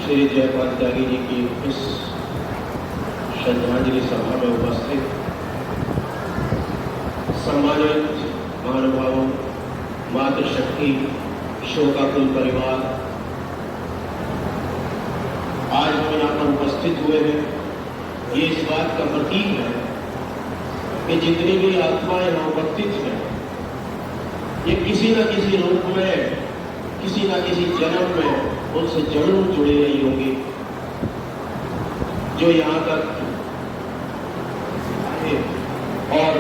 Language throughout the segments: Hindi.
श्री जयपाल त्यागी जी की इस श्रद्धांजलि सभा में उपस्थित सम्मानित महानुभावों, मातृशक्ति, शोकाकुल परिवार, आज हम यहाँ पर उपस्थित हुए हैं। ये इस बात का प्रतीक है कि जितनी भी आत्माएं यहाँ उपस्थित हैं, ये किसी न किसी रूप में, किसी न किसी जन्म में उनसे जरूर जुड़ी रही होगी जो यहाँ तक आए और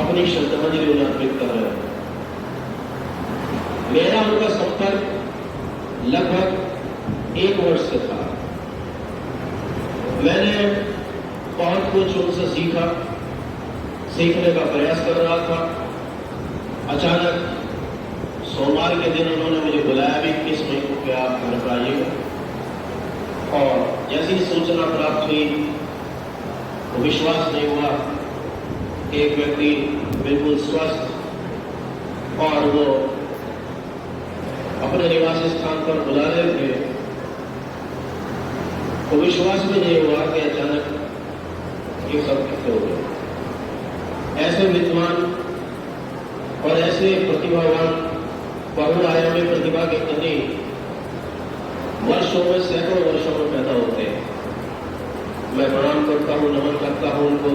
अपनी श्रद्धांजलि उन्हें अर्पित कर रहे हैं। मेरा उनका संपर्क लगभग 1 वर्ष से था। मैंने बहुत कुछ उनसे सीखने का प्रयास कर रहा था। अचानक सोमवार के दिन उन्होंने मुझे बुलाया भी, 21 मई को क्या आप घर पर आइएगा। और जैसी ही सूचना प्राप्त हुई तो विश्वास नहीं हुआ कि एक व्यक्ति बिल्कुल स्वस्थ और वो अपने निवासी स्थान पर बुला रहे थे, तो विश्वास भी नहीं हुआ कि अचानक ये सब कैसे हो गए। ऐसे विद्वान और ऐसे प्रतिभावान, बहुआयामी प्रतिभा के धनी वर्षों में, सैकड़ों वर्षों में पैदा होते हैं। मैं प्रणाम करता हूँ, नमन करता हूँ उनको।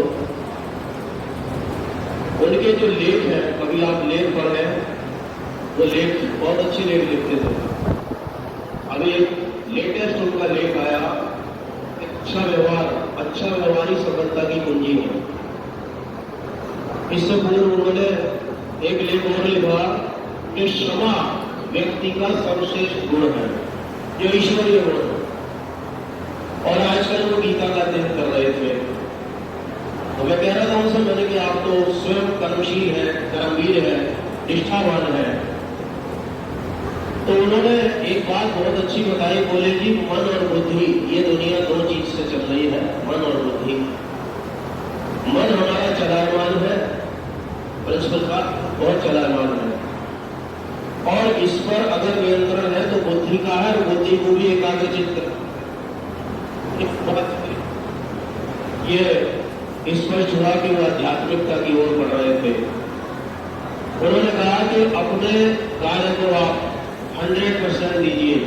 उनके जो लेख हैं, कभी आप लेख पढ़े, वो लेख बहुत अच्छे लेख लिखते थे। अभी एक लेटेस्ट उनका लेख आया, अच्छा व्यवहार ही सफलता की कुंजी है। इससे पूर्व उन्होंने एक लेख और लिखा कि क्षमा व्यक्ति का सर्वश्रेष्ठ गुण है, जो ईश्वरीय गुण है। और आजकल वो गीता का अध्ययन कर रहे थे, तो मैं कह रहा था उनसे, मैंने कि आप तो स्वयं कर्मशील है, कर्मवीर है, निष्ठावान है। तो उन्होंने एक बात बहुत अच्छी बताई, बोले कि मन और बुद्धि, ये दुनिया 2 चीज से चल रही है, मन और बुद्धि। मन हमारा चलायमान है, प्रिंसिपल का बहुत चलायमान है, और इस पर अगर नियंत्रण है तो बुद्धि का है, बुद्धि को भी एकाग्रचित कर। ये इस पर छुड़ा कि वो आध्यात्मिकता की ओर बढ़ रहे थे। उन्होंने कहा कि अपने कार्य को आप 100% दीजिए,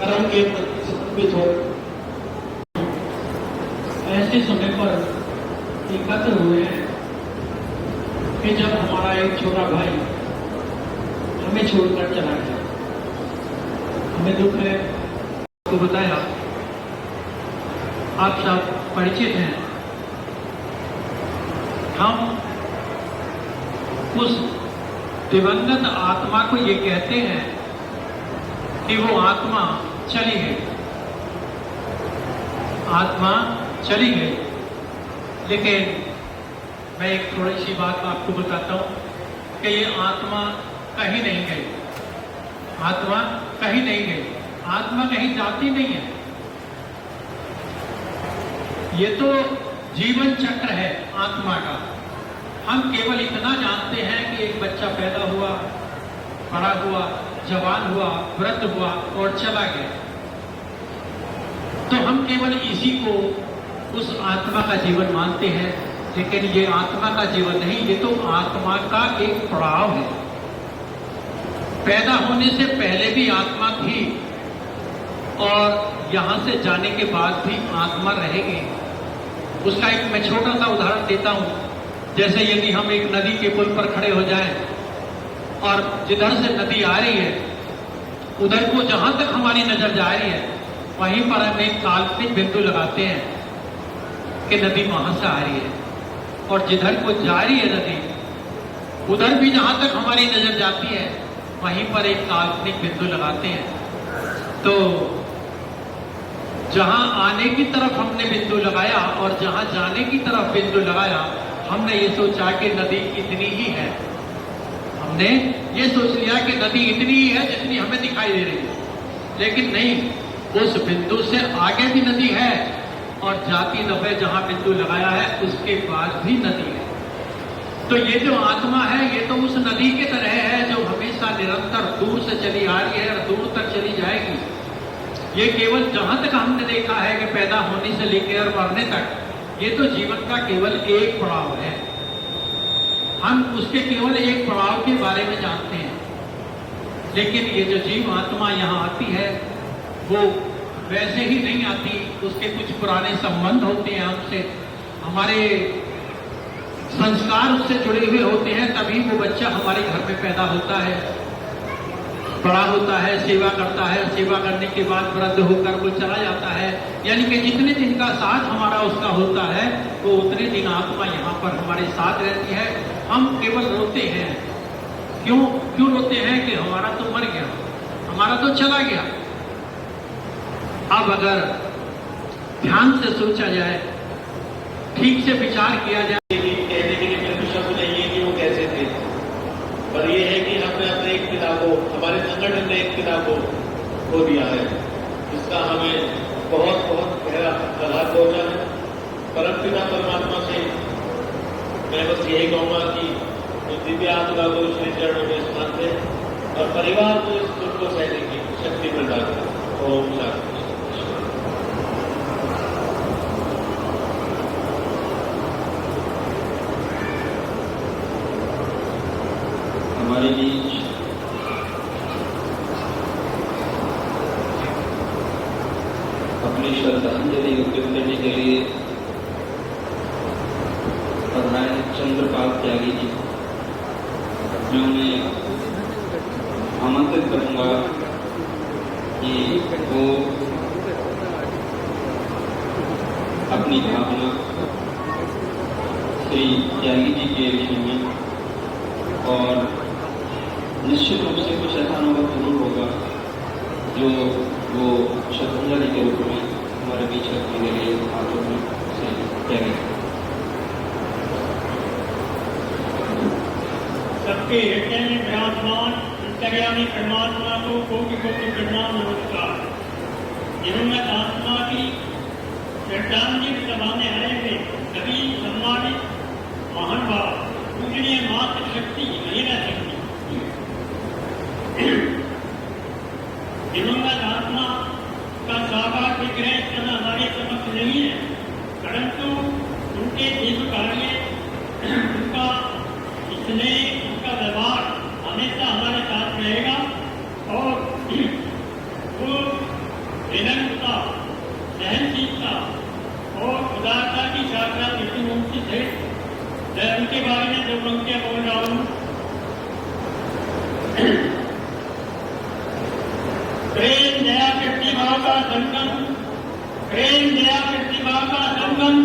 कर्म के प्रति समर्पित हो। ऐसे समय पर एकत्र हुए हैं कि जब हमारा एक छोटा भाई हमें छोड़कर चला गया। हमें दुख है, आपको बताया, आप सब परिचित हैं। हम उस दिवंगत आत्मा को ये कहते हैं कि वो आत्मा चली गई, आत्मा चली गई। लेकिन मैं एक थोड़ी सी बात आपको बताता हूं कि ये आत्मा कहीं नहीं गई, आत्मा कहीं नहीं गई, आत्मा कहीं जाती नहीं है। ये तो जीवन चक्र है आत्मा का। हम केवल इतना जानते हैं कि एक बच्चा पैदा हुआ, बड़ा हुआ, जवान हुआ, वृद्ध हुआ और चला गया। तो हम केवल इसी को उस आत्मा का जीवन मानते हैं, लेकिन ये आत्मा का जीवन नहीं, ये तो आत्मा का एक पड़ाव है। पैदा होने से पहले भी आत्मा थी और यहां से जाने के बाद भी आत्मा रहेगी। उसका एक मैं छोटा सा उदाहरण देता हूं। जैसे यदि हम एक नदी के पुल पर खड़े हो जाएं और जिधर से नदी आ रही है उधर को जहां तक हमारी नजर जा रही है वहीं पर हम एक काल्पनिक बिंदु लगाते हैं कि नदी वहां से आ रही है, और जिधर को जा रही है नदी उधर भी जहां तक हमारी नजर जाती है वहीं पर एक काल्पनिक बिंदु लगाते हैं। तो जहां आने की तरफ हमने बिंदु लगाया और जहां जाने की तरफ बिंदु लगाया, हमने ये सोचा कि नदी इतनी ही है। हमने ये सोच लिया कि नदी इतनी ही है जितनी हमें दिखाई दे रही है, लेकिन नहीं, उस बिंदु से आगे भी नदी है और जाती दफे जहां बिंदु लगाया है उसके बाद भी नदी है। तो ये जो आत्मा है ये तो उस नदी की तरह है जो हमेशा निरंतर दूर से चली आ रही है और दूर तक चली जाएगी। ये केवल जहां तक हमने देखा है कि पैदा होने से लेकर मरने तक, ये तो जीवन का केवल एक पड़ाव है। हम उसके केवल एक पड़ाव के बारे में जानते हैं, लेकिन ये जो जीव आत्मा यहाँ आती है वो वैसे ही नहीं आती। उसके कुछ पुराने संबंध होते हैं हमसे, हमारे संस्कार उससे जुड़े हुए होते हैं, तभी वो बच्चा हमारे घर में पैदा होता है, बड़ा होता है, सेवा करता है, सेवा करने के बाद वृद्ध होकर वो चला जाता है। यानी कि जितने दिन का साथ हमारा उसका होता है वो उतने दिन आत्मा यहाँ पर हमारे साथ रहती है। हम केवल रोते हैं। क्यों रोते हैं कि हमारा तो मर गया, हमारा तो चला गया। अब अगर ध्यान से सोचा जाए, ठीक से विचार किया जाए, कहने के लिए मेरे शब्द नहीं है कि वो कैसे थे, पर यह है कि हमने अपने एक पिता को, हमारे संगठन ने एक पिता को खो दिया है, इसका हमें बहुत बहुत गहरा आघात पहुंचा है। परम पिता परमात्मा से मैं बस यही कहूंगा कि उस दिव्य आत्मा को श्री चरणों में स्थान दे और परिवार को इस दुख को सहने की शक्ति प्रदान करें। ओम शांति। हमारे बीच अपनी श्रद्धांजलि अर्पित करने के लिए पधारे चंद्रपाल त्यागी जी, मैं उन्हें आमंत्रित करूंगा कि वो अपनी भावना श्री त्यागी जी के विषय में, और निश्चित रूप से कुछ ऐसा अनुभव जरूर होगा जो वो श्रद्धांजलि के रूप में हमारे बीच रखने के लिए हाथों में से त्यागी। सबके हृदय में विराजमान अंतर्यामी परमात्मा को कोटि कोटि प्रणाम नमस्कार। दिवंगत आत्मा की श्रद्धांजलि सभा में आए हुए सभी सम्मानित महान भाव पूजनीय मातृशक्ति महिला शक्ति, दिवंगत आत्मा का साकार विग्रह इस समय हमारे समक्ष नहीं है, परंतु उनके दिव्य कार्य, उनका स्नेह, उनका व्यवहार हमेशा हमारे साथ रहेगा और वो विनम्रता, सहनशीलता और उदारता की साक्षात मूर्ति सहित मैं उनके बारे में दो पंक्तियां बोल रहा हूं। प्रेम दया प्रतिभा का संगम, प्रेम दया प्रतिभा का संगम,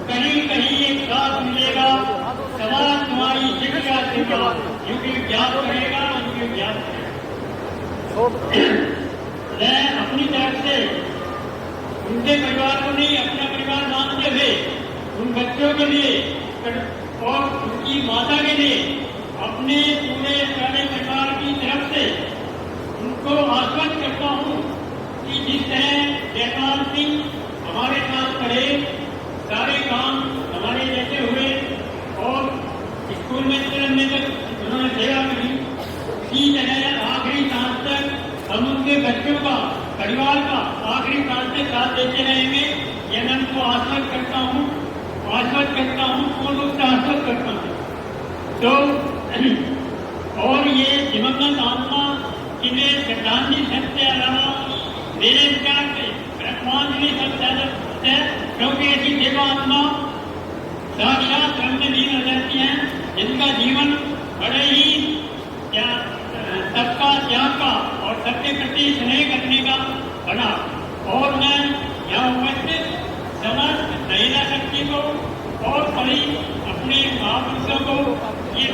कहीं कहीं एक साथ मिलेगा, समाज तुम्हारी शिक्षा सेवा, युग ज्ञात करेगा, युग ज्ञात करेगा। मैं अपनी तरफ से उनके परिवार को नहीं, अपना परिवार मानते हुए उन बच्चों के लिए और उनकी माता के लिए अपने पूरे सारे परिवार की तरफ से उनको आश्वस्त करता हूँ कि जिस तरह जयपाल सिंह हमारे साथ खड़े, सारे काम हमारे जैसे हुए और स्कूल में चलने तक उन्होंने सेवा करी, इसी तरह आखिरी सांस तक हम उनके बच्चों का, परिवार का आखिरी सांस तक साथ देते रहेंगे। यह मैं उनको आश्वस्त करता हूँ, पूर्ण रूप से आश्वस्त करता हूँ। तो और ये दिवंगत आत्मा जिन्हें श्रद्धांजलि शब्द के अलावा मेरे विचार से रत्नांजलि शब्द है, क्योंकि ऐसी देवा आत्मा साक्षात ब्रह्म में लीन हो जाती है, जिनका जीवन बड़े ही सबका त्याग का और सबके प्रति स्नेह करने का बना। और मैं यहाँ उपस्थित समस्त महिला शक्ति को और सभी अपने महापुरुषों को ये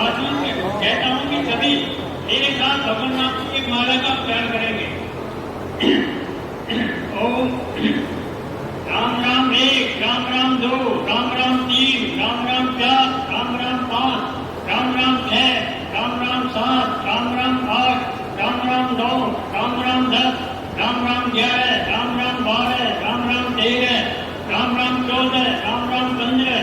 आसन कहता हूँ कि सभी मेरे साथ भगवान नाम की एक माला का उच्चारण करेंगे। ओम राम राम 1, राम राम 2, राम राम 3, राम राम 4, राम राम 5, राम राम 6, राम राम 7, राम राम 8, राम राम 9, राम राम 10, राम राम 11, राम राम 12, राम राम 13, राम राम 14, राम राम 15,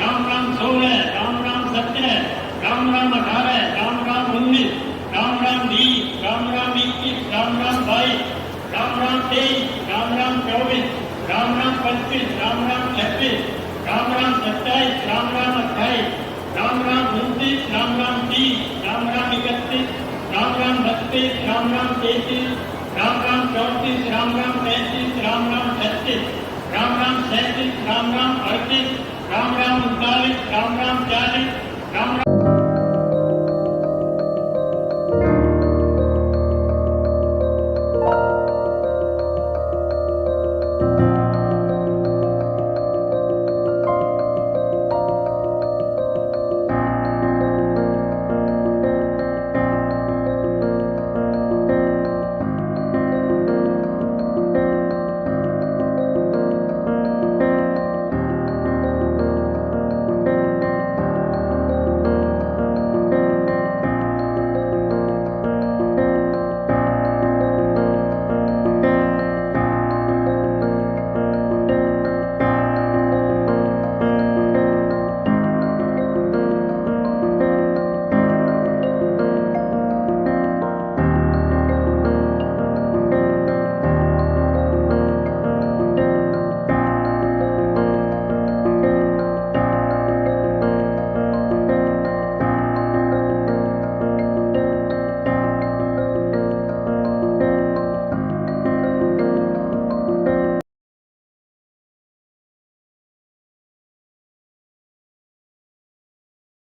राम राम 16, राम राम 17, राम राम 18, राम राम 19, राम राम 20, राम राम 21, राम राम 22, राम राम 23, राम राम 24, राम राम 25, राम राम 26, राम राम 27, राम राम 28, राम राम 29, राम राम 30, राम राम 31, राम राम 32, राम राम 33, राम राम 34, राम राम 35, राम राम 36, राम राम 37, राम राम 38, राम राम 39, राम राम 40, राम